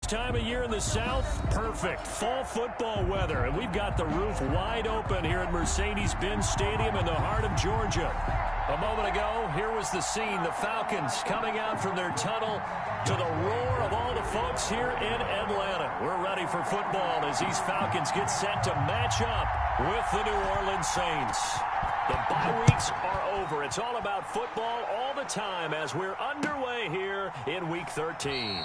Time of year in the South, perfect. Fall football weather, and we've got the roof wide open here at Mercedes-Benz Stadium in the heart of Georgia. A moment ago, here was the scene. The Falcons coming out from their tunnel to the roar of all the folks here in Atlanta. We're ready for football as these Falcons get set to match up with the New Orleans Saints. The bye weeks are over. It's all about football all the time as we're underway here in Week 13.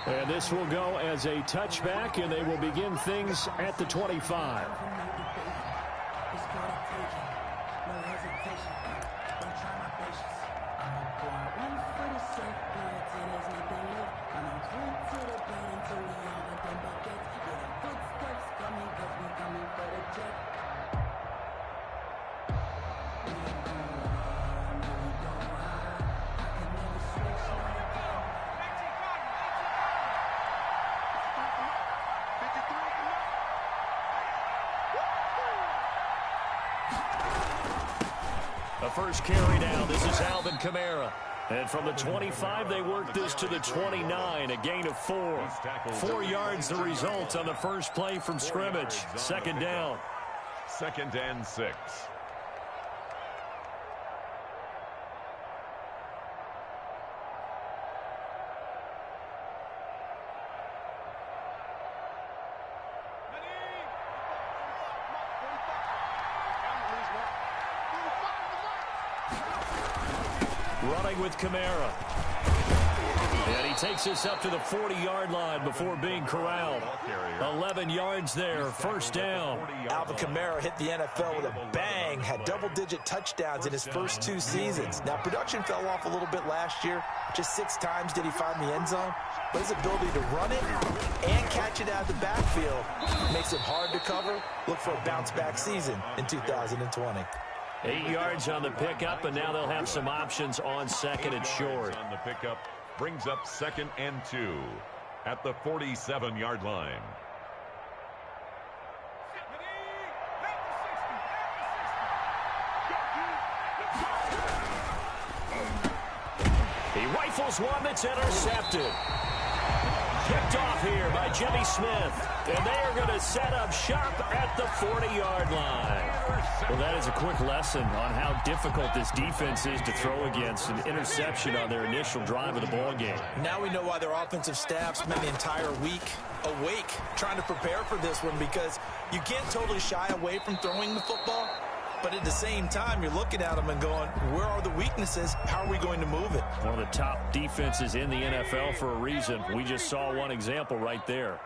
And this will go as a touchback, and they will begin things at the 25. The first carry now. This is Alvin Kamara. And from the 25, they work this to the 29, a gain of 4. 4 yards the result on the first play from scrimmage. Second down. 2nd and 6. Running with Kamara. And he takes us up to the 40-yard line before being corralled. 11 yards there, first down. Alvin Kamara hit the NFL with a bang, had double-digit touchdowns in his first 2 seasons. Now, production fell off a little bit last year. Just 6 times did he find the end zone. But his ability to run it and catch it out of the backfield makes it hard to cover. Look for a bounce-back season in 2020. 8 yards on the pickup, and now they'll have some options on second and short. On the pickup brings up 2nd and 2 at the 47-yard line. He rifles one that's intercepted. Picked off here by Jimmy Smith. And they are going to set up shop at the 40-yard line. Well, that is a quick lesson on how difficult this defense is to throw against. An interception on their initial drive of the ball game. Now we know why their offensive staff spent the entire week awake trying to prepare for this one, because you can't totally shy away from throwing the football. But at the same time, you're looking at them and going, where are the weaknesses? How are we going to move it? One of the top defenses in the NFL for a reason. We just saw one example right there.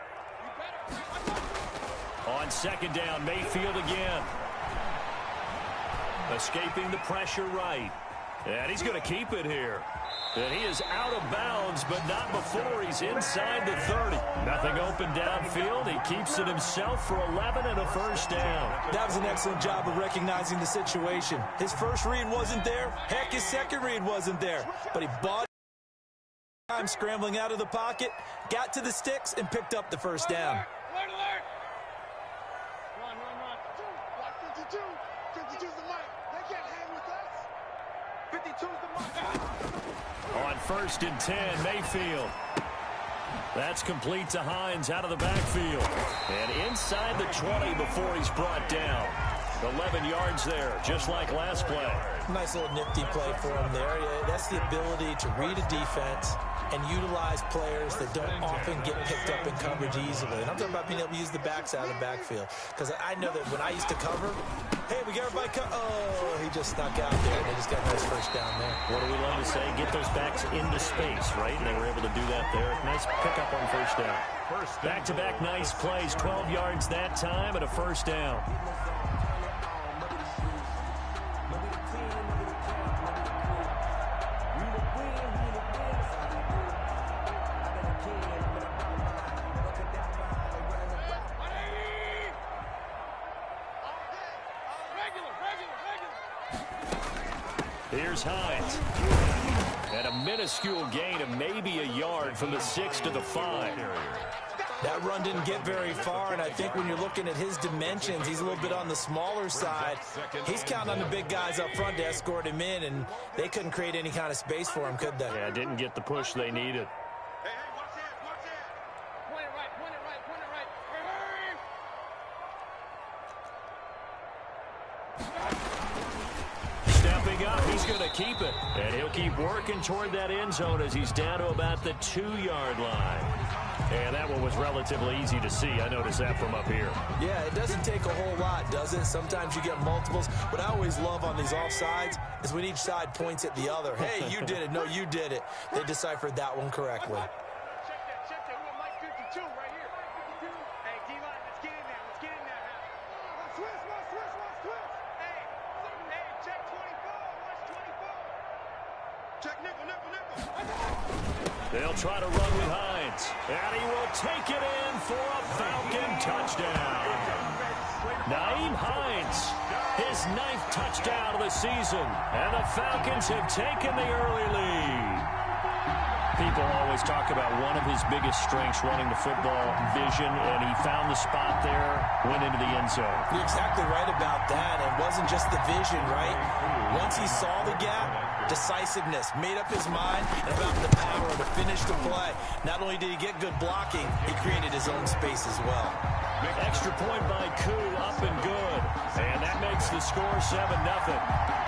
On second down, Mayfield again. Escaping the pressure right. And he's going to keep it here. And he is out of bounds, but not before he's inside the 30. Nothing open downfield. He keeps it himself for 11 and a first down. That was an excellent job of recognizing the situation. His first read wasn't there. Heck, his second read wasn't there. But he bought time scrambling out of the pocket, got to the sticks, and picked up the first down. Alert, alert. Run. 52. 52's the mic. They can't hang with us. 52's the mic. On 1st and 10, Mayfield. That's complete to Hines out of the backfield. And inside the 20 before he's brought down. 11 yards there, just like last play. Nice little nifty play for him there. Yeah, that's the ability to read a defense and utilize players that don't often get picked up in coverage easily. And I'm talking about being able to use the backs out of the backfield. Because I know that when I used to cover, hey, we got everybody oh, he just snuck out there, and they just got a nice first down there. What do we love to say? Get those backs into space, right? And they were able to do that there. Nice pickup on first down. Back-to-back nice plays, 12 yards that time, and a first down. Here's Hines. And a minuscule gain of maybe a yard from the 6 to the 5. That run didn't get very far, and I think when you're looking at his dimensions, he's a little bit on the smaller side. He's counting on the big guys up front to escort him in, and they couldn't create any kind of space for him, could they? Yeah, didn't get the push they needed. going to keep it. And he'll keep working toward that end zone as he's down to about the 2-yard line. And that one was relatively easy to see. I noticed that from up here. Yeah, it doesn't take a whole lot, does it? Sometimes you get multiples. What I always love on these offsides is when each side points at the other. Hey, you did it. No, you did it. They deciphered that one correctly. Check that. We got Mike 52 right here. Hey, D-line, let's get in there. Let's get in there now. Switch. Hey, check 24. Watch 24. Check nickel. They'll try to run with Hines. And he will take it in for a Falcon touchdown. Nyheim Hines, his 9th touchdown of the season. And the Falcons have taken the early lead. People always talk about one of his biggest strengths running the football, vision, and he found the spot there, went into the end zone. You're exactly right about that. It wasn't just the vision, right? Once he saw the gap, decisiveness, made up his mind, and about the power to finish the play. Not only did he get good blocking, he created his own space as well. Extra point by Koo, up and good. And that makes the score 7-0.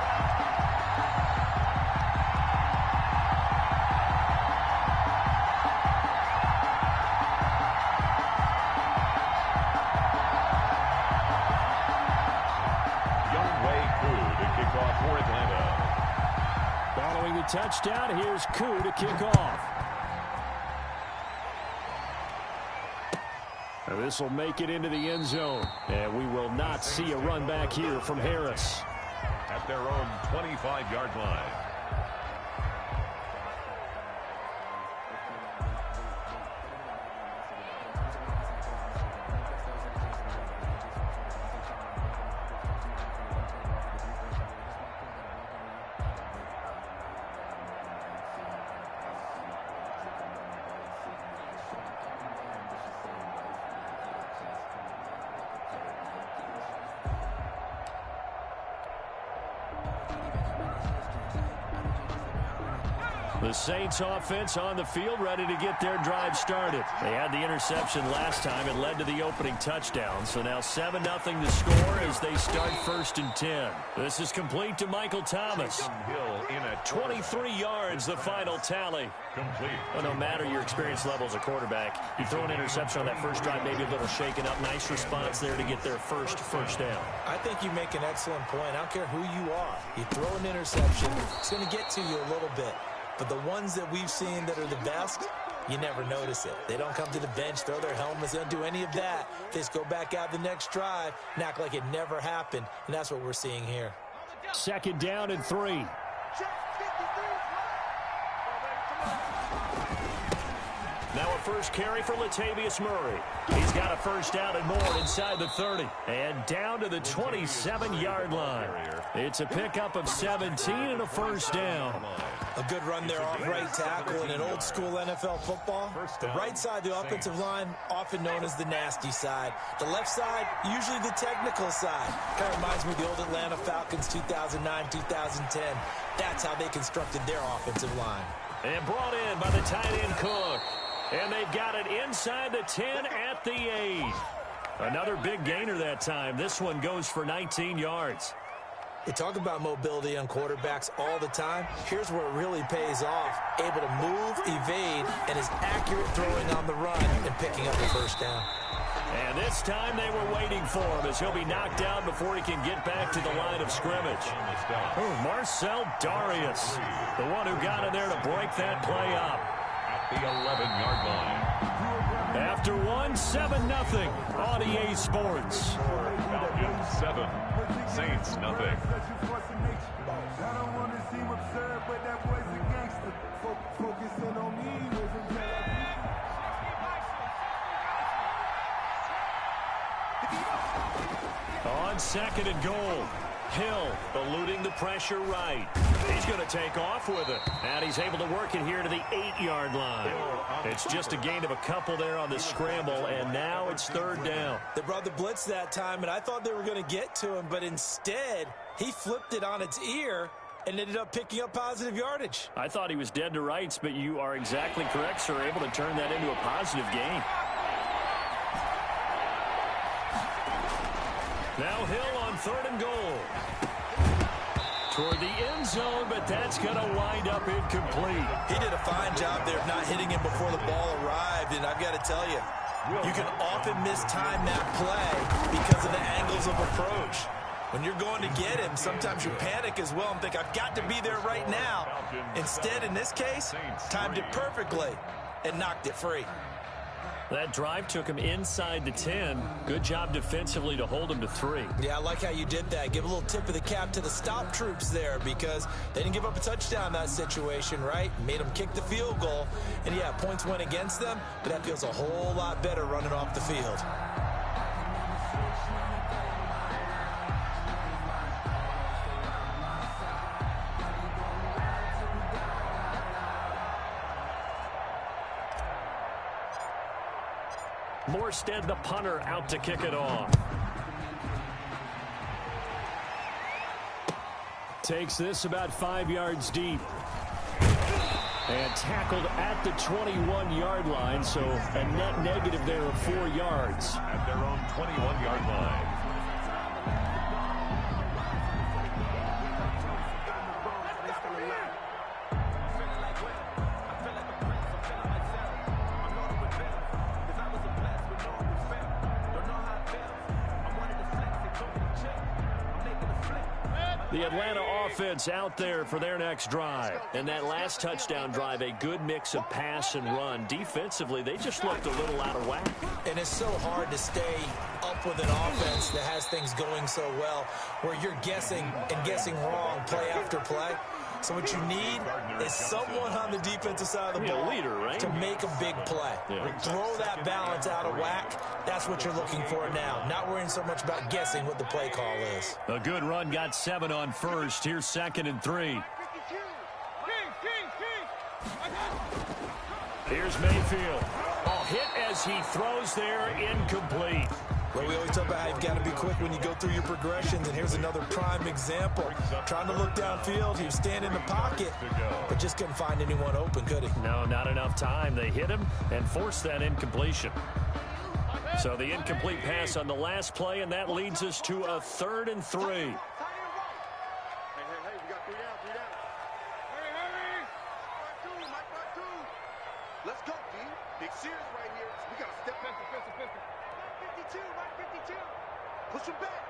Following the touchdown, here's Koo to kick off. This will make it into the end zone. And we will not see a run back here from Harris. At their own 25-yard line. The Saints offense on the field, ready to get their drive started. They had the interception last time. It led to the opening touchdown. So now 7-0 to score as they start 1st and 10. This is complete to Michael Thomas. Hill in at 23 yards, the final tally. complete. Well, no matter your experience level as a quarterback, you throw an interception on that first drive, maybe a little shaken up. Nice response there to get their first down. I think you make an excellent point. I don't care who you are. You throw an interception, it's going to get to you a little bit. But the ones that we've seen that are the best, you never notice it. They don't come to the bench, throw their helmets, they don't do any of that. They just go back out the next drive and act like it never happened. And that's what we're seeing here. 2nd down and 3. Now a first carry for Latavius Murray. He's got a first down and more inside the 30. And down to the 27-yard line. It's a pickup of 17 and a first down. A good run there off right tackle in an old school NFL football. The right side, the offensive line, often known as the nasty side. The left side, usually the technical side. Kind of reminds me of the old Atlanta Falcons 2009, 2010. That's how they constructed their offensive line. And brought in by the tight end Cook. And they've got it inside the 10 at the 8. Another big gainer that time. This one goes for 19 yards. They talk about mobility on quarterbacks all the time. Here's where it really pays off. Able to move, evade, and is accurate throwing on the run and picking up the first down. And this time they were waiting for him as he'll be knocked down before he can get back to the line of scrimmage. Oh, Marcel Darius, the one who got in there to break that play up. At the 11-yard line. After 7-0 on EA Sports. Falcons 7, Saints nothing. On 2nd and goal. Hill eluding the pressure right. He's going to take off with it. And he's able to work it here to the 8-yard line. It's just a gain of a couple there on the scramble, and now it's 3rd down. They brought the blitz that time, and I thought they were going to get to him, but instead, he flipped it on its ear and ended up picking up positive yardage. I thought he was dead to rights, but you are exactly correct, sir. Able to turn that into a positive gain. Now Hill on 3rd and goal. toward the end zone, but that's going to wind up incomplete. He did a fine job there of not hitting him before the ball arrived, and I've got to tell you, you can often mistime that play because of the angles of approach. When you're going to get him, sometimes you panic as well and think, I've got to be there right now. Instead, in this case, timed it perfectly and knocked it free. That drive took him inside the 10. Good job defensively to hold him to 3. Yeah, I like how you did that. Give a little tip of the cap to the stop troops there because they didn't give up a touchdown in that situation, right? Made them kick the field goal. And, yeah, points went against them, but that feels a whole lot better running off the field. Morstead, the punter, out to kick it off. Takes this about 5 yards deep. And tackled at the 21-yard line, so a net negative there of 4 yards. At their own 21-yard line. The Atlanta offense out there for their next drive. And that last touchdown drive, a good mix of pass and run. Defensively, they just looked a little out of whack. And it's so hard to stay up with an offense that has things going so well, where you're guessing and guessing wrong play after play. So what you need is someone on the defensive side of the ball leader, right? to make a big play. Yeah. Throw that balance out of whack. That's what you're looking for now. Not worrying so much about guessing what the play call is. A good run, got 7 on first. Here's 2nd and 3. Here's Mayfield. Oh, hit as he throws there, incomplete. Well, we always talk about how you've got to be quick when you go through your progressions, and here's another prime example. Trying to look downfield, he was standing in the pocket, but just couldn't find anyone open, could he? No, not enough time. They hit him and forced that incompletion. So the incomplete pass on the last play, and that leads us to a 3rd and 3. Hey, we got 3 down, 3 down. Hurry! Mike, 2. Let's go, D. Big series right here. We got to step back defensive. Mike 52. Push him back.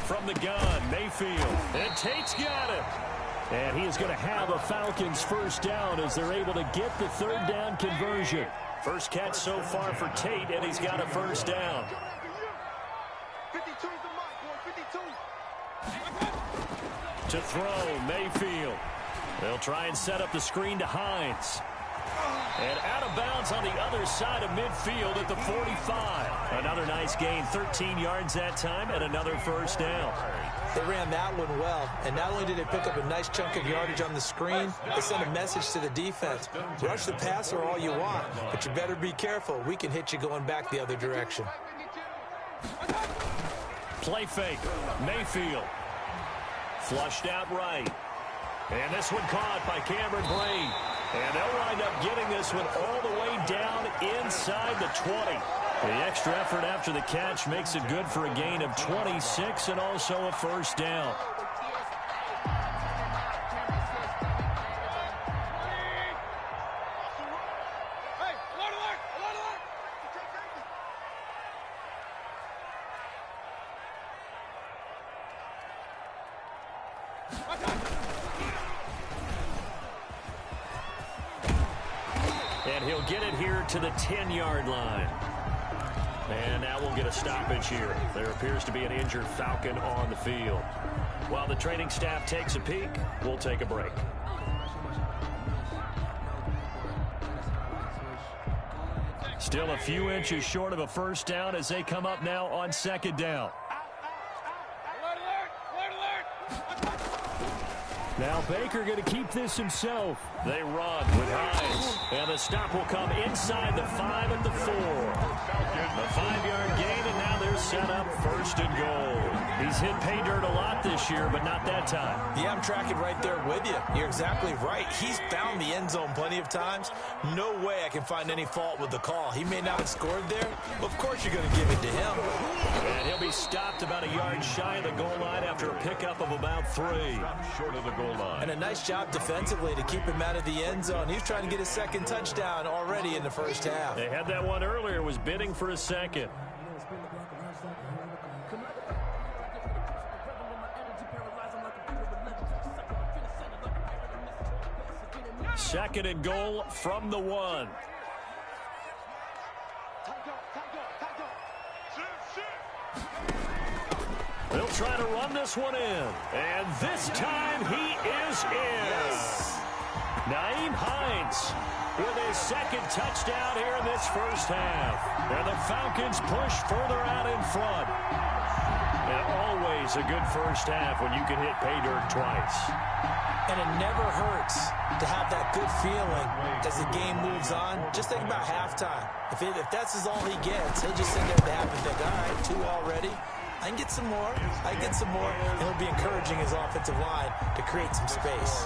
From the gun, Mayfield. And Tate's got it. And he is going to have a Falcons first down as they're able to get the 3rd down conversion. First catch so far for Tate, and he's got a first down. 52's the mark, boy, 52. To throw, Mayfield. They'll try and set up the screen to Hines. And out of bounds on the other side of midfield at the 45. Another nice gain, 13 yards that time, and another first down. They ran that one well, and not only did they pick up a nice chunk of yardage on the screen, they sent a message to the defense. Rush the passer all you want, but you better be careful. We can hit you going back the other direction. Play fake, Mayfield. Flushed out right. And this one caught by Cameron Brate. And they'll wind up getting this one all the way down inside the 20. The extra effort after the catch makes it good for a gain of 26 and also a first down. And he'll get it here to the 10-yard line. And now we'll get a stoppage here. There appears to be an injured Falcon on the field. While the training staff takes a peek, we'll take a break. Still a few inches short of a first down as they come up now on 2nd down. Now Baker going to keep this himself. They run with Hines. And the stop will come inside the 5 at the 4. A 5-yard gain, and now they're set up 1st and goal. He's hit pay dirt a lot this year, but not that time. Yeah, I'm tracking right there with you. You're exactly right. He's found the end zone plenty of times. No way I can find any fault with the call. He may not have scored there, but of course you're going to give it to him. And he'll be stopped about a yard shy of the goal line after a pickup of about 3. Short of the goal line. And a nice job defensively to keep him out of the end zone. He's trying to get his second touchdown already in the first half. They had that one earlier, was bidding for a second. Second and goal from the 1. They'll try to run this one in. And this time he is in. Nyheim Hines with his second touchdown here in this first half. And the Falcons push further out in front. And always a good first half when you can hit pay dirt twice. And it never hurts to have that good feeling as the game moves on. Just think about halftime. If that's all he gets, he'll just sit there at the half and think, all right, 2 already. I can get some more. I can get some more. And he'll be encouraging his offensive line to create some space.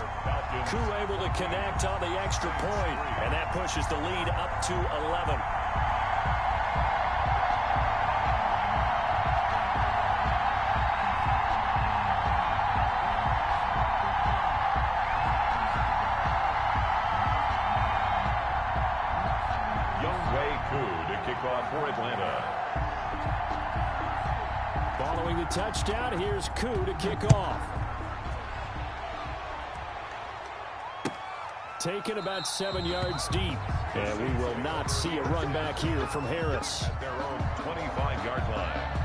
Koo able to connect on the extra point, and that pushes the lead up to 11. For Atlanta. Following the touchdown, here's Koo to kick off. Taken about 7 yards deep. And we will not see a run back here from Harris. At their own 25-yard line.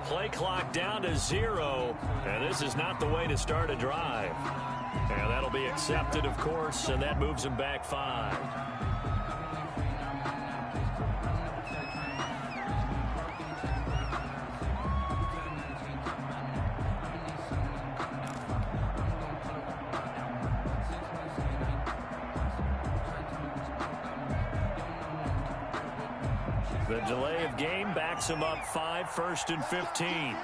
Play clock down to 0, and this is not the way to start a drive. And that'll be accepted, of course, and that moves him back 5. The delay of game backs him up 5, 1st and 15.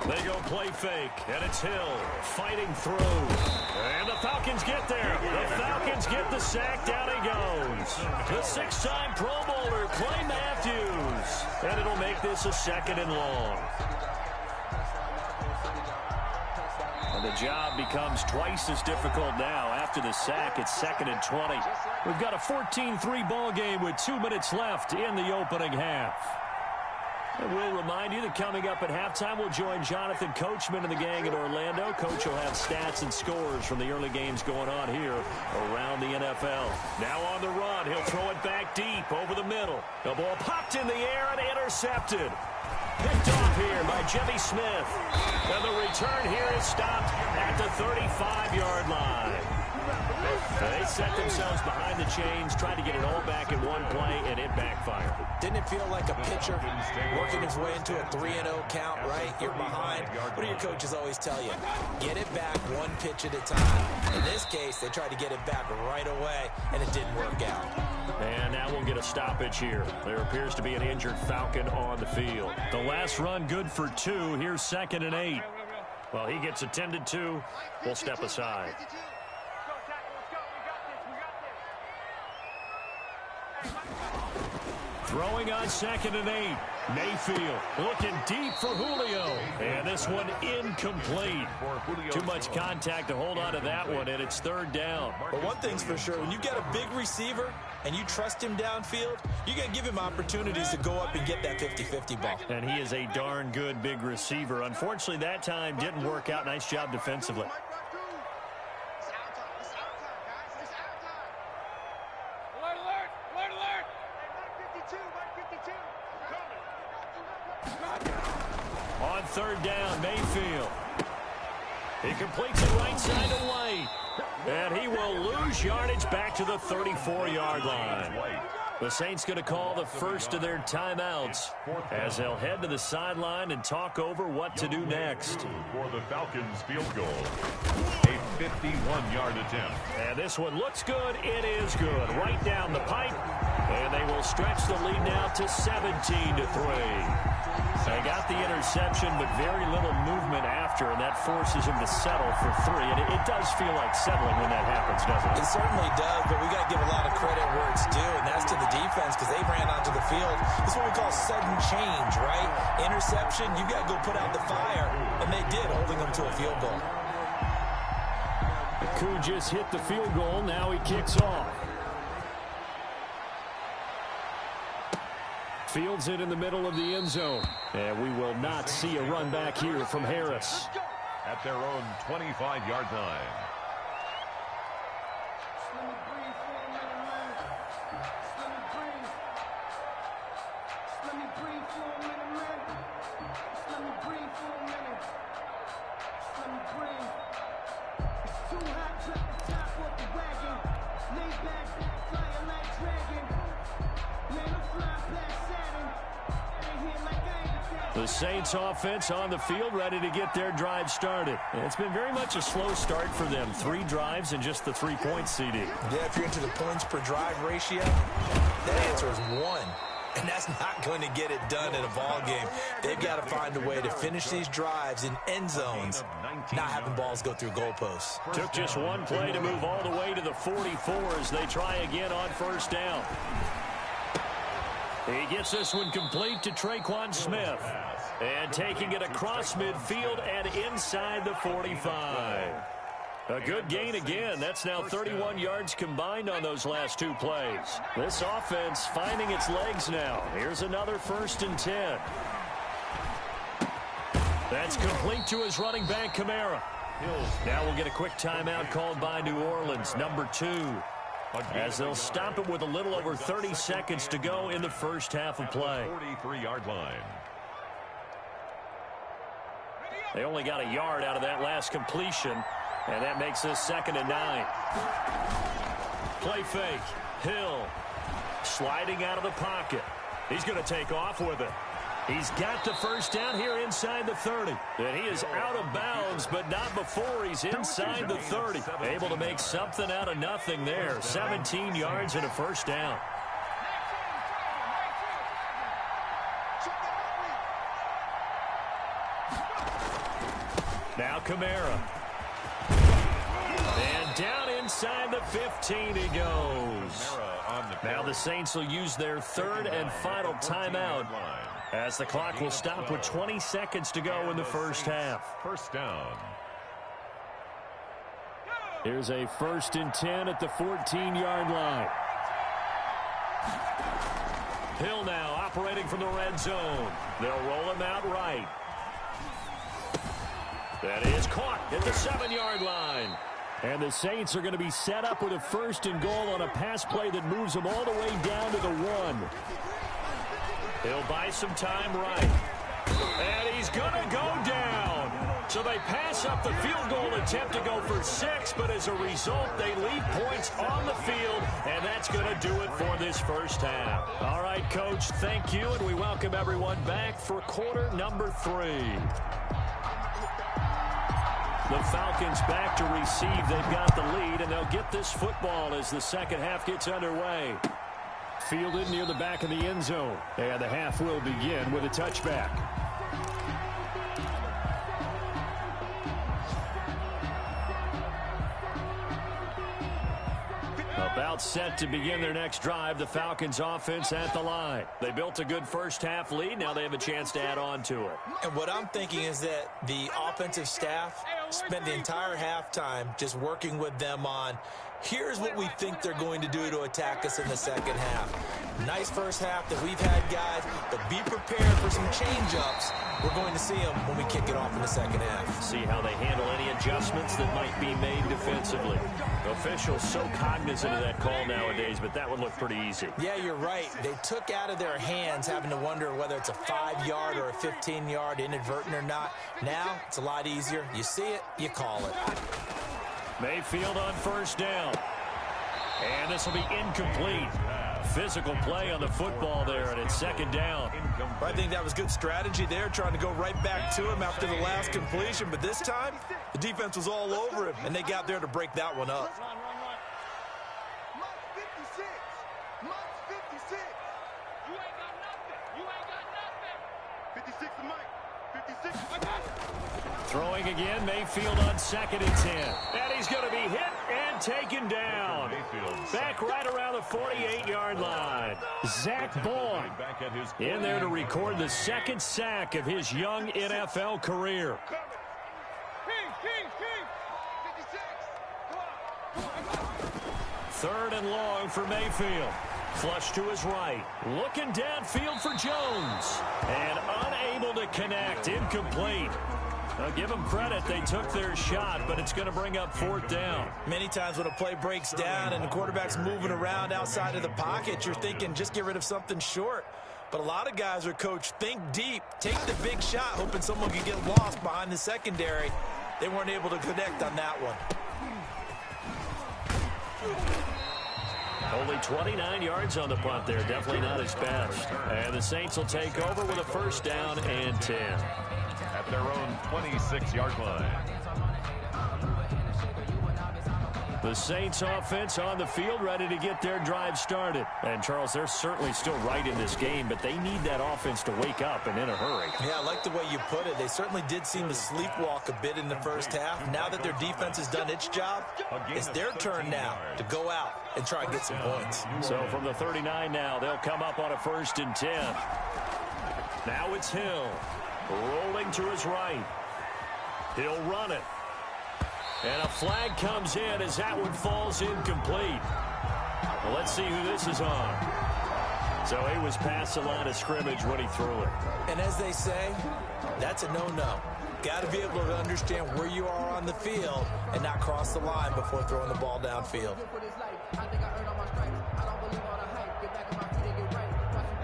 They go play fake, and it's Hill fighting through. And the Falcons get there. The Falcons get the sack. Down he goes. The 6-time Pro Bowler, Clay Matthews. And it'll make this a 2nd and long. And the job becomes twice as difficult now. After the sack, it's 2nd and 20. We've got a 14-3 ball game with 2 minutes left in the opening half. And we'll remind you that coming up at halftime, we'll join Jonathan Coachman and the gang in Orlando. Coach will have stats and scores from the early games going on here around the NFL. Now on the run, he'll throw it back deep over the middle. The ball popped in the air and intercepted. Picked off here by Jimmy Smith. And the return here is stopped at the 35-yard line. They set themselves behind the chains, tried to get it all back in one play, and it backfired. Didn't it feel like a pitcher working his way into a 3-0 count, right? You're behind. What do your coaches always tell you? Get it back one pitch at a time. In this case, they tried to get it back right away, and it didn't work out. And now we'll get a stoppage here. There appears to be an injured Falcon on the field. The last run good for 2. Here's 2nd and 8. Well, he gets attended to. We'll step aside. Throwing on 2nd and 8. Mayfield looking deep for Julio. And this one incomplete. Too much contact to hold on to that one, and it's third down. But one thing's for sure, when you get a big receiver and you trust him downfield, you're going to give him opportunities to go up and get that 50-50 ball. And he is a darn good big receiver. Unfortunately, that time didn't work out. Nice job defensively. On third down, Mayfield. He completes it right side to White. And he will lose yardage back to the 34-yard line. The Saints going to call the first of their timeouts as they'll head to the sideline and talk over what to do next. For the Falcons field goal, a 51-yard attempt. And this one looks good. It is good. Right down the pipe. And they will stretch the lead now to 17-3. They got the interception, but very little movement after, and that forces him to settle for 3. And it does feel like settling when that happens, doesn't it? It certainly does, but we got to give a lot of credit where it's due, and that's to the defense because they ran onto the field. This is what we call sudden change, right? Interception, you got to go put out the fire, and they did, holding them to a field goal. Koo just hit the field goal. Now he kicks off. Fields it in the middle of the end zone. And we will not see a run back here from Harris. At their own 25-yard line. The Saints offense on the field, ready to get their drive started. And it's been very much a slow start for them. 3 drives and just the 3 points, CD. Yeah, if you're into the points per drive ratio, that answer is 1. And that's not going to get it done in a ball game. They've got to find a way to finish these drives in end zones, not having balls go through goalposts. Took just one play to move all the way to the 44 as they try again on first down. He gets this one complete to Tre'Quan Smith. And taking it across midfield and inside the 45. A good gain again. That's now 31 yards combined on those last 2 plays. This offense finding its legs now. Here's another 1st and 10. That's complete to his running back, Kamara. Now we'll get a quick timeout called by New Orleans, number 2. As they'll stop it with a little over 30 seconds to go in the first half of play. 43-yard line. They only got a yard out of that last completion, and that makes this 2nd and 9. Play fake. Hill sliding out of the pocket. He's going to take off with it. He's got the first down here inside the 30. And he is out of bounds, but not before he's inside the 30. Able to make something out of nothing there. 17 yards and a first down. Now Kamara. And down inside the 15 he goes. Now the Saints will use their 3rd and final timeout as the clock will stop with 20 seconds to go in the first half. First down. Here's a 1st and 10 at the 14-yard line. Hill now operating from the red zone. They'll roll him out right. That is caught at the 7-yard line. And the Saints are going to be set up with a 1st and goal on a pass play that moves them all the way down to the 1. He'll buy some time right. And he's going to go down. So they pass up the field goal attempt to go for 6, but as a result, they leave points on the field, and that's going to do it for this first half. All right, Coach, thank you, and we welcome everyone back for quarter number 3. The Falcons back to receive. They've got the lead, and they'll get this football as the second half gets underway. Fielded near the back of the end zone. And the half will begin with a touchback. A About set to begin their next drive, the Falcons offense at the line. They built a good first-half lead. Now they have a chance to add on to it. And what I'm thinking is that the offensive staff spent the entire halftime just working with them on, here's what we think they're going to do to attack us in the second half. Nice first half that we've had, guys, but be prepared for some change-ups. We're going to see them when we kick it off in the second half. See how they handle any adjustments that might be made defensively. Officials so cognizant of that call nowadays, but that would look pretty easy. Yeah, you're right. They took out of their hands having to wonder whether it's a 5-yard or a 15-yard, inadvertent or not. Now, it's a lot easier. You see it, you call it. Mayfield on first down. And this will be incomplete. Physical play on the football there, and it's second down. I think that was good strategy there, trying to go right back to him after the last completion. But this time, the defense was all over him, and they got there to break that one up. Mark 56. Mark 56. You ain't got nothing. You ain't got nothing. 56 to Mike. 56. I got it. Throwing again, Mayfield on second and 10. And he's going to be hit and taken down. Back right around the 48-yard line. Zach Boyd in there to record the second sack of his young NFL career. Third and long for Mayfield. Flush to his right. Looking downfield for Jones. And unable to connect. Incomplete. I'll give them credit. They took their shot, but it's going to bring up fourth down. Many times when a play breaks down and the quarterback's moving around outside of the pocket, you're thinking just get rid of something short. But a lot of guys are coached, think deep, take the big shot, hoping someone can get lost behind the secondary. They weren't able to connect on that one. Only 29 yards on the punt there. Definitely not his best. And the Saints will take over with a first down and 10. At their own 26-yard line. The Saints offense on the field, ready to get their drive started. And, Charles, they're certainly still right in this game, but they need that offense to wake up and in a hurry. Yeah, I like the way you put it. They certainly did seem to sleepwalk a bit in the first half. Now that their defense has done its job, it's their turn now to go out and try and get some points. So from the 39 now, they'll come up on a first and 10. Now it's Hill. Rolling to his right. He'll run it. And a flag comes in as that one falls incomplete. Well, let's see who this is on. So he was past the line of scrimmage when he threw it. And as they say, that's a no-no. Got to be able to understand where you are on the field and not cross the line before throwing the ball downfield.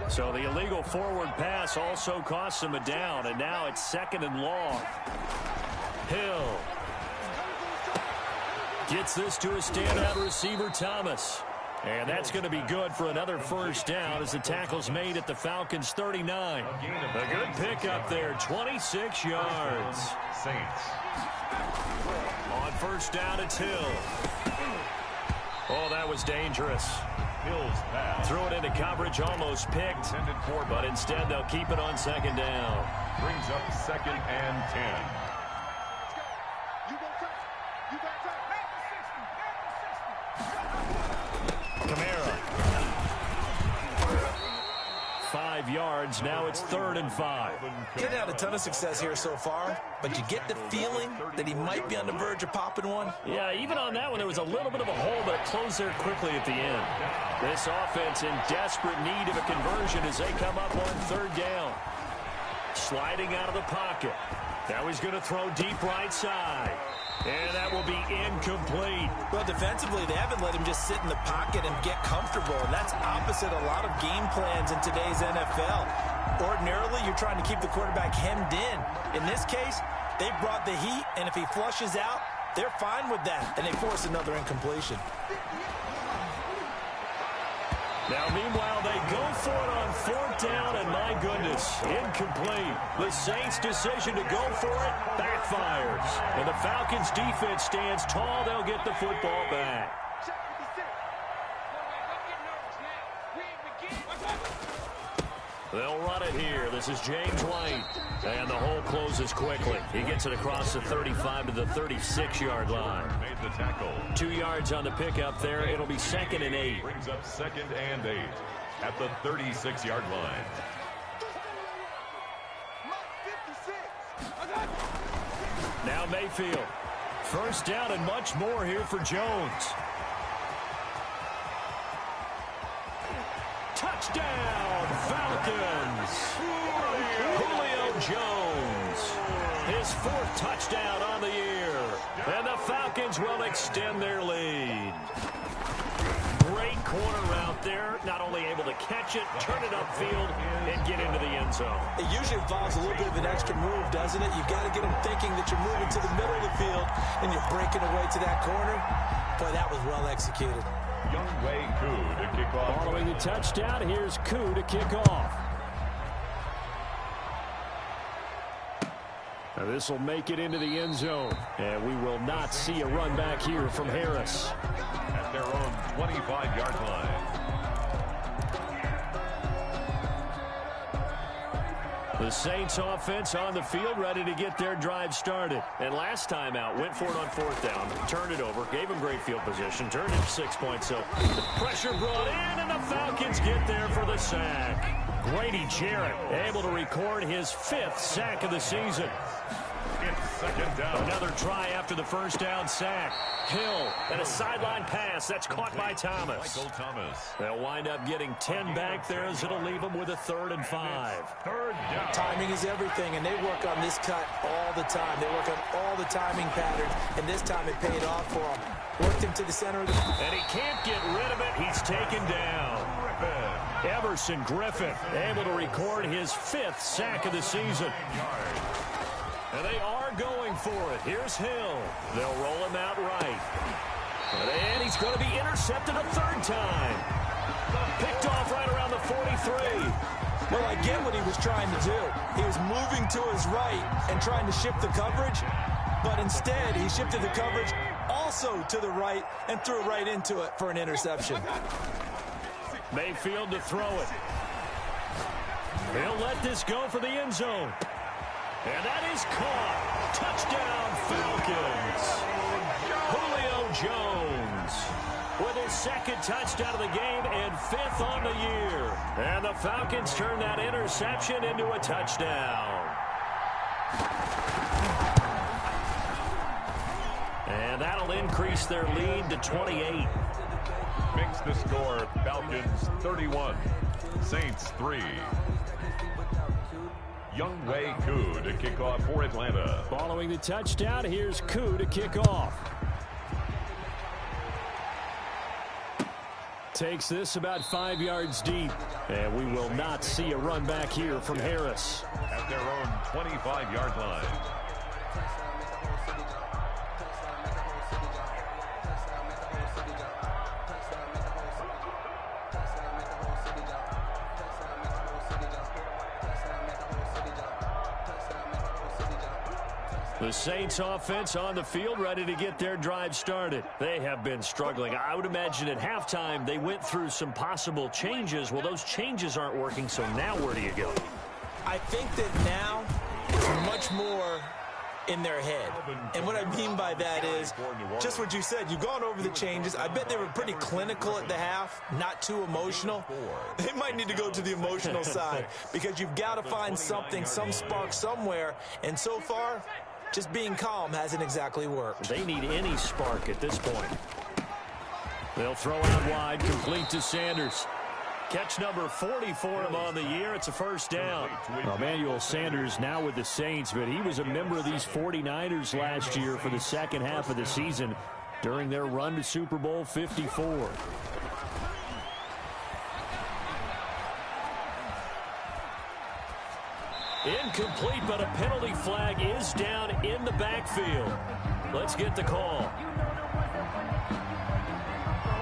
So the illegal forward pass also costs him a down, and now it's second and long. Hill gets this to a standout receiver, Thomas. And that's going to be good for another first down as the tackle's made at the Falcons' 39. A good pickup there, 26 yards. Saints. On first down, it's Hill. Oh, that was dangerous. Hill's pass. Threw it into coverage, almost picked, but instead they'll keep it on second down. Brings up second and 10. Kamara. 5 yards. Now it's 3rd and 5. Getting out a ton of success here so far, but you get the feeling that he might be on the verge of popping one. Yeah, even on that one, there was a little bit of a hole, but it closed there quickly at the end. This offense in desperate need of a conversion as they come up on 3rd down. Sliding out of the pocket. Now he's going to throw deep right side. And that will be incomplete. Well, defensively, they haven't let him just sit in the pocket and get comfortable, and that's opposite a lot of game plans in today's NFL. Ordinarily, you're trying to keep the quarterback hemmed in. In this case, they brought the heat, and if he flushes out, they're fine with that, and they force another incompletion. Now, meanwhile, they go for it on 4th down, and my goodness, incomplete. The Saints' decision to go for it backfires. And the Falcons' defense stands tall. They'll get the football back. They'll run it here. This is James White. And the hole closes quickly. He gets it across the 35 to the 36-yard line. Made the tackle. 2 yards on the pickup there. It'll be 2nd and 8. Brings up 2nd and 8 at the 36-yard line. Now Mayfield. First down and much more here for Jones. Touchdown, Falcons! Julio Jones. His 4th touchdown on the year. And the Falcons will extend their lead. Great corner route there. Not only able to catch it, turn it upfield, and get into the end zone. It usually involves a little bit of an extra move, doesn't it? You've got to get them thinking that you're moving to the middle of the field and you're breaking away to that corner. Boy, that was well executed. Younghoe Koo to kick off. Following the touchdown, here's Koo to kick off. Now this will make it into the end zone. And we will not see a run back here from Harris. At their own 25-yard line. The Saints offense on the field, ready to get their drive started. And last time out, went for it on 4th down, turned it over, gave them great field position, turned it 6 points. So the pressure brought in, and the Falcons get there for the sack. Grady Jarrett able to record his 5th sack of the season. It's 2nd down. Another try after the first down sack. Hill and a sideline pass. That's caught by Thomas. Michael Thomas. They'll wind up getting 10 back there as it'll leave them with a 3rd and 5. 3rd down. Timing is everything, and they work on this cut all the time. They work on all the timing patterns, and this time it paid off for them. Worked him to the center of the... And he can't get rid of it. He's taken down. Everson Griffin able to record his 5th sack of the season. And they are going for it. Here's Hill. They'll roll him out right. And he's going to be intercepted a 3rd time. Picked off right around the 43. Well, I get what he was trying to do. He was moving to his right and trying to shift the coverage, but instead he shifted the coverage also to the right and threw right into it for an interception. Mayfield to throw it. He'll let this go for the end zone. And that is caught. Touchdown, Falcons. Julio Jones with his 2nd touchdown of the game and 5th on the year. And the Falcons turn that interception into a touchdown. And that'll increase their lead to 28. Makes the score Falcons 31, Saints 3. Younghoe Koo to kick off for Atlanta. Following the touchdown, here's Koo to kick off. Takes this about 5 yards deep. And we will not see a run back here from Harris. At their own 25-yard line. The Saints offense on the field ready to get their drive started. They have been struggling. I would imagine at halftime they went through some possible changes. Well, those changes aren't working, so now where do you go? I think that now it's much more in their head. And what I mean by that is just what you said. You've gone over the changes. I bet they were pretty clinical at the half, not too emotional. They might need to go to the emotional side because you've got to find something, some spark somewhere. And so far, just being calm hasn't exactly worked. They need any spark at this point. They'll throw out wide, complete to Sanders. Catch number 40 for him on the year. It's a first down. Well, Emmanuel Sanders now with the Saints, but he was a member of these 49ers last year for the second half of the season during their run to Super Bowl 54. Incomplete, but a penalty flag is down in the backfield. Let's get the call.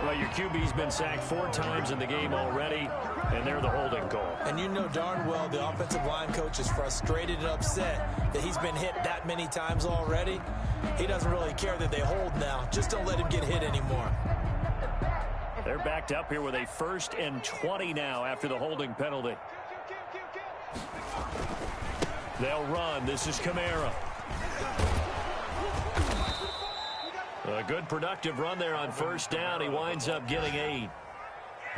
Well, your QB's been sacked 4 times in the game already, and they're the holding call. And you know darn well the offensive line coach is frustrated and upset that he's been hit that many times already. He doesn't really care that they hold now. Just don't let him get hit anymore. They're backed up here with a 1st and 20 now after the holding penalty. They'll run. This is Kamara. A good productive run there on first down. He winds up getting 8.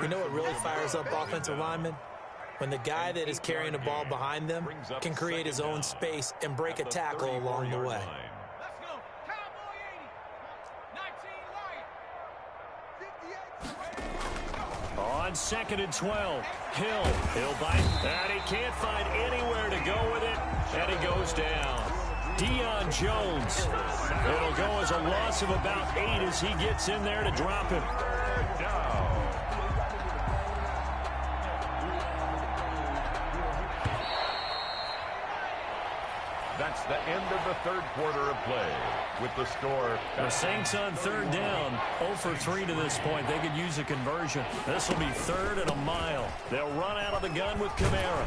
You know what really fires up offensive linemen? When the guy that is carrying the ball behind them can create his own space and break a tackle along the way. Let's go. Cowboy 80. 19 Lion. 58. On 2nd and 12. He'll bite. And he can't find anywhere to go with it. And he goes down. Deion Jones. It'll go as a loss of about 8 as he gets in there to drop him. That's the end of the third quarter of play. With the score. The Saints on 3rd down. 0 for 3 to this point. They could use a conversion. This will be 3rd and a mile. They'll run out of the gun with Kamara.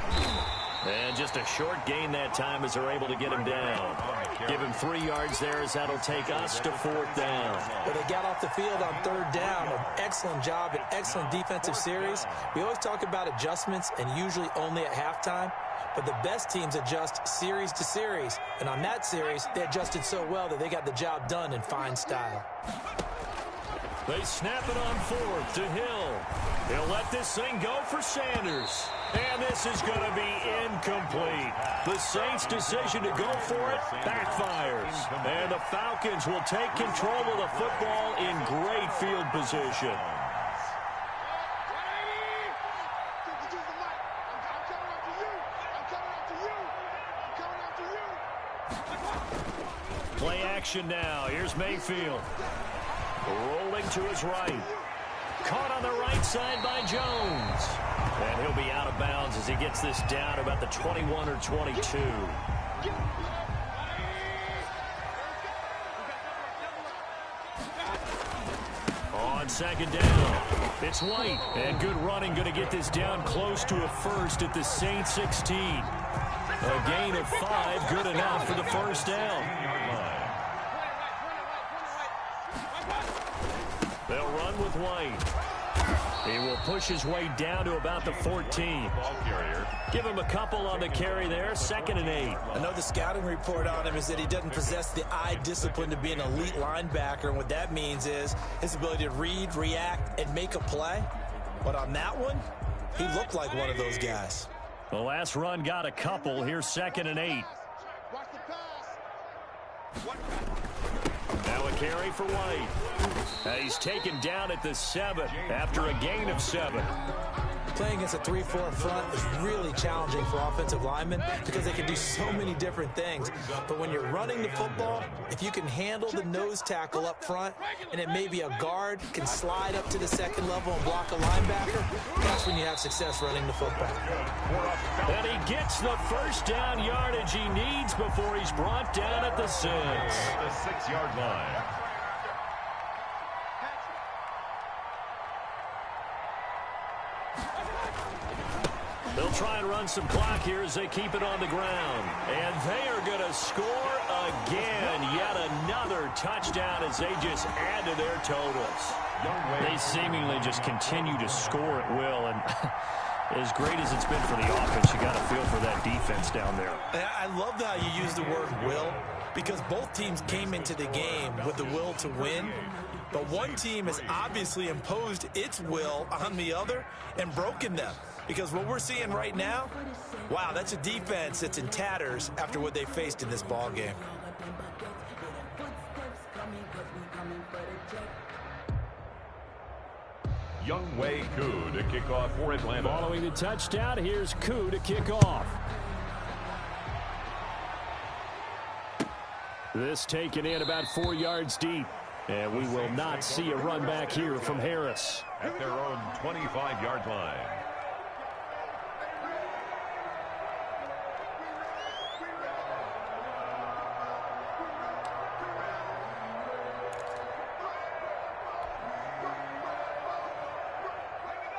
And just a short gain that time as they're able to get him down. Give him 3 yards there as that'll take us to 4th down. But they got off the field on 3rd down. An excellent job, an excellent defensive series. We always talk about adjustments and usually only at halftime. But the best teams adjust series to series. And on that series, they adjusted so well that they got the job done in fine style. They snap it on 4th to Hill. He'll let this thing go for Sanders. And this is going to be incomplete. The Saints' decision to go for it backfires. And the Falcons will take control of the football in great field position. Play action now. Here's Mayfield. Rolling to his right. Caught on the right side by Jones. And he'll be out of bounds as he gets this down about the 21 or 22. On 2nd down, it's White. And good running, going to get this down close to a first at the Saints 16. A gain of 5, good enough for the first down. They'll run with White. He will push his way down to about the 14. Ball carrier. Give him a couple on the carry there. 2nd and 8. I know the scouting report on him is that he doesn't possess the eye discipline to be an elite linebacker. And what that means is his ability to read, react, and make a play. But on that one, he looked like one of those guys. The last run got a couple. Here's 2nd and 8. Watch the pass. Now a carry for White. He's taken down at the 7 after a gain of 7. Playing against a 3-4 front is really challenging for offensive linemen because they can do so many different things. But when you're running the football, if you can handle the nose tackle up front and it may be a guard can slide up to the 2nd level and block a linebacker, that's when you have success running the football. And he gets the first down yardage he needs before he's brought down at the 6. The 6-yard line. They'll try and run some clock here as they keep it on the ground. And they are going to score again. Yet another touchdown as they just add to their totals. They seemingly just continue to score at will. And as great as it's been for the offense, you got to feel for that defense down there. I love how you use the word will because both teams came into the game with the will to win. But one team has obviously imposed its will on the other and broken them. Because what we're seeing right now, wow, that's a defense that's in tatters after what they faced in this ball game. Younghoe Koo to kick off for Atlanta. Following the touchdown, here's Koo to kick off. This taken in about 4 yards deep. And we will not see a run back here from Harris. At their own 25-yard line.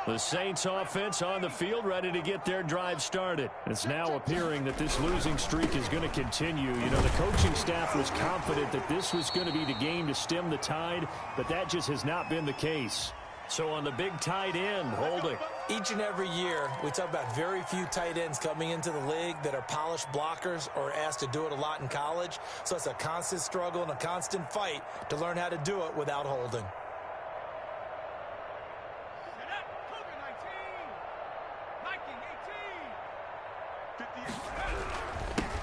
The Saints offense on the field ready to get their drive started. It's now appearing that this losing streak is going to continue. You know, the coaching staff was confident that this was going to be the game to stem the tide, but that just has not been the case. So on the big tight end, holding. Each and every year, we talk about very few tight ends coming into the league that are polished blockers or asked to do it a lot in college. So it's a constant struggle and a constant fight to learn how to do it without holding.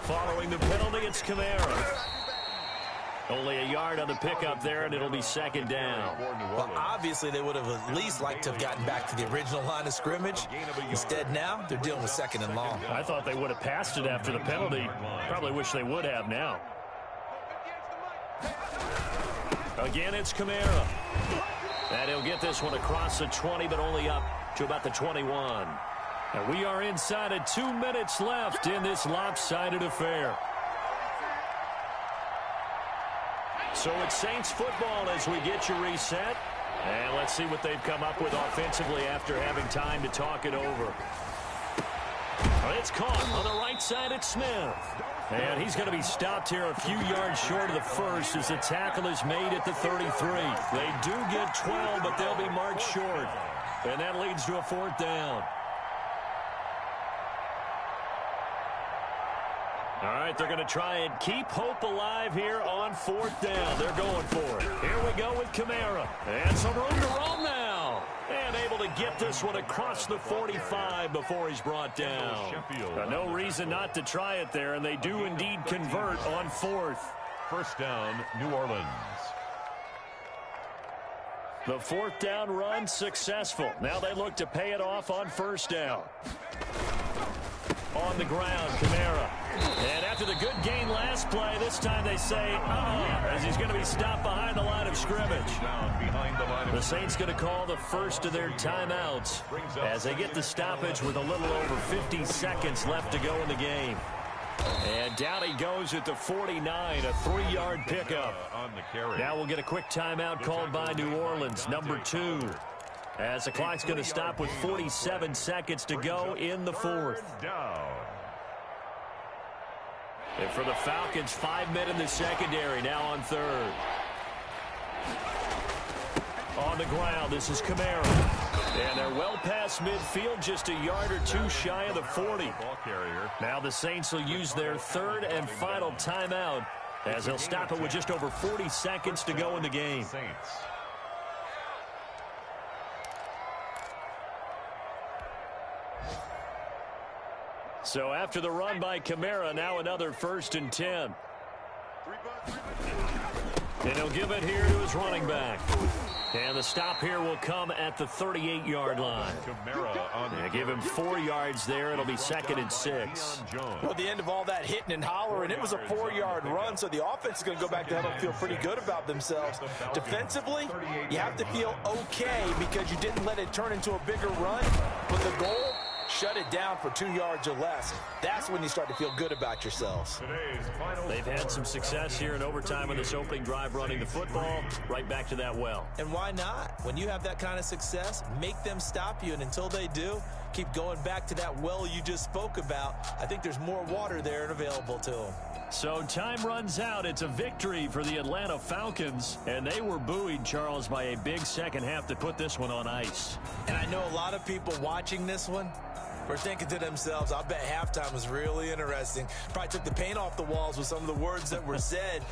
Following the penalty, it's Kamara. Only a yard on the pickup there, and it'll be second down. Well, obviously, they would have at least liked to have gotten back to the original line of scrimmage. Instead, now, they're dealing with second and long. I thought they would have passed it after the penalty. Probably wish they would have now. Again, it's Kamara. And he'll get this one across the 20, but only up to about the 21. And we are inside of 2 minutes left in this lopsided affair. So it's Saints football as we get you reset. And let's see what they've come up with offensively after having time to talk it over. It's caught on the right side. It's Smith. And he's going to be stopped here a few yards short of the first as the tackle is made at the 33. They do get 12, but they'll be marked short. And that leads to a fourth down. All right, they're going to try and keep hope alive here on fourth down. They're going for it. Here we go with Kamara. And some room to roam now. And able to get this one across the 45 before he's brought down. No reason not to try it there, and they do indeed convert on fourth. First down, New Orleans. The fourth down run successful. Now they look to pay it off on first down. On the ground, Kamara. And after the good gain last play, this time they say, as he's going to be stopped behind the line of scrimmage. The Saints going to call the first of their timeouts as they get the stoppage with a little over 50 seconds left to go in the game. And down he goes at the 49, a 3-yard pickup. Now we'll get a quick timeout called by New Orleans, number 2. As the clock's going to stop with 47 seconds to go in the fourth. And for the Falcons, 5 men in the secondary, now on third. On the ground, this is Kamara. And they're well past midfield, just a yard or two shy of the 40. Now the Saints will use their third and final timeout as they'll stop it with just over 40 seconds to go in the game. So after the run by Kamara, now another 1st and 10. And he'll give it here to his running back. And the stop here will come at the 38-yard line. And give him 4 yards there. It'll be 2nd and 6. Well, at the end of all that hitting and hollering, it was a 4-yard run, so the offense is going to go back to huddle and feel pretty good about themselves. Defensively, you have to feel okay because you didn't let it turn into a bigger run. But the goal, shut it down for 2 yards or less. That's when you start to feel good about yourselves. They've had some success here in overtime on this opening drive running the football. Right back to that well. And why not? When you have that kind of success, make them stop you. And until they do, keep going back to that well you just spoke about. I think there's more water there and available to them. So time runs out. It's a victory for the Atlanta Falcons. And they were buoyed, Charles, by a big second half to put this one on ice. And I know a lot of people watching this one were thinking to themselves, I bet halftime was really interesting. Probably took the paint off the walls with some of the words that were said.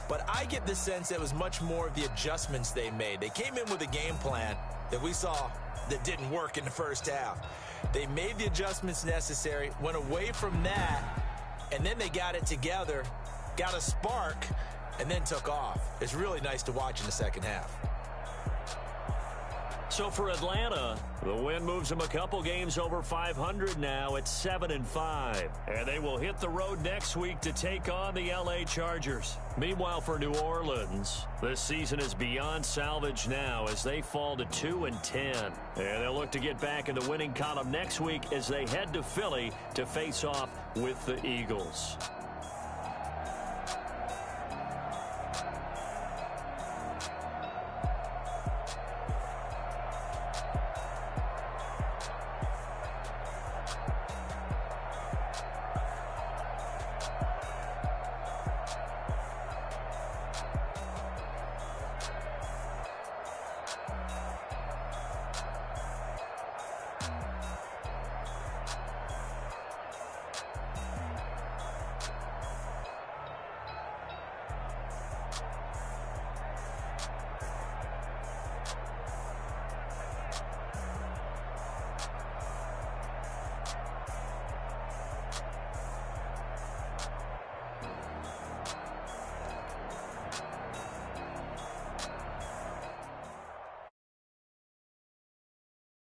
But I get the sense it was much more of the adjustments they made. They came in with a game plan that we saw that didn't work in the first half. They made the adjustments necessary, went away from that, and then they got it together, got a spark, and then took off. It's really nice to watch in the second half. So for Atlanta, the win moves them a couple games over 500 now at 7-5. And they will hit the road next week to take on the LA Chargers. Meanwhile, for New Orleans, this season is beyond salvage now as they fall to 2-10. And they'll look to get back in the winning column next week as they head to Philly to face off with the Eagles.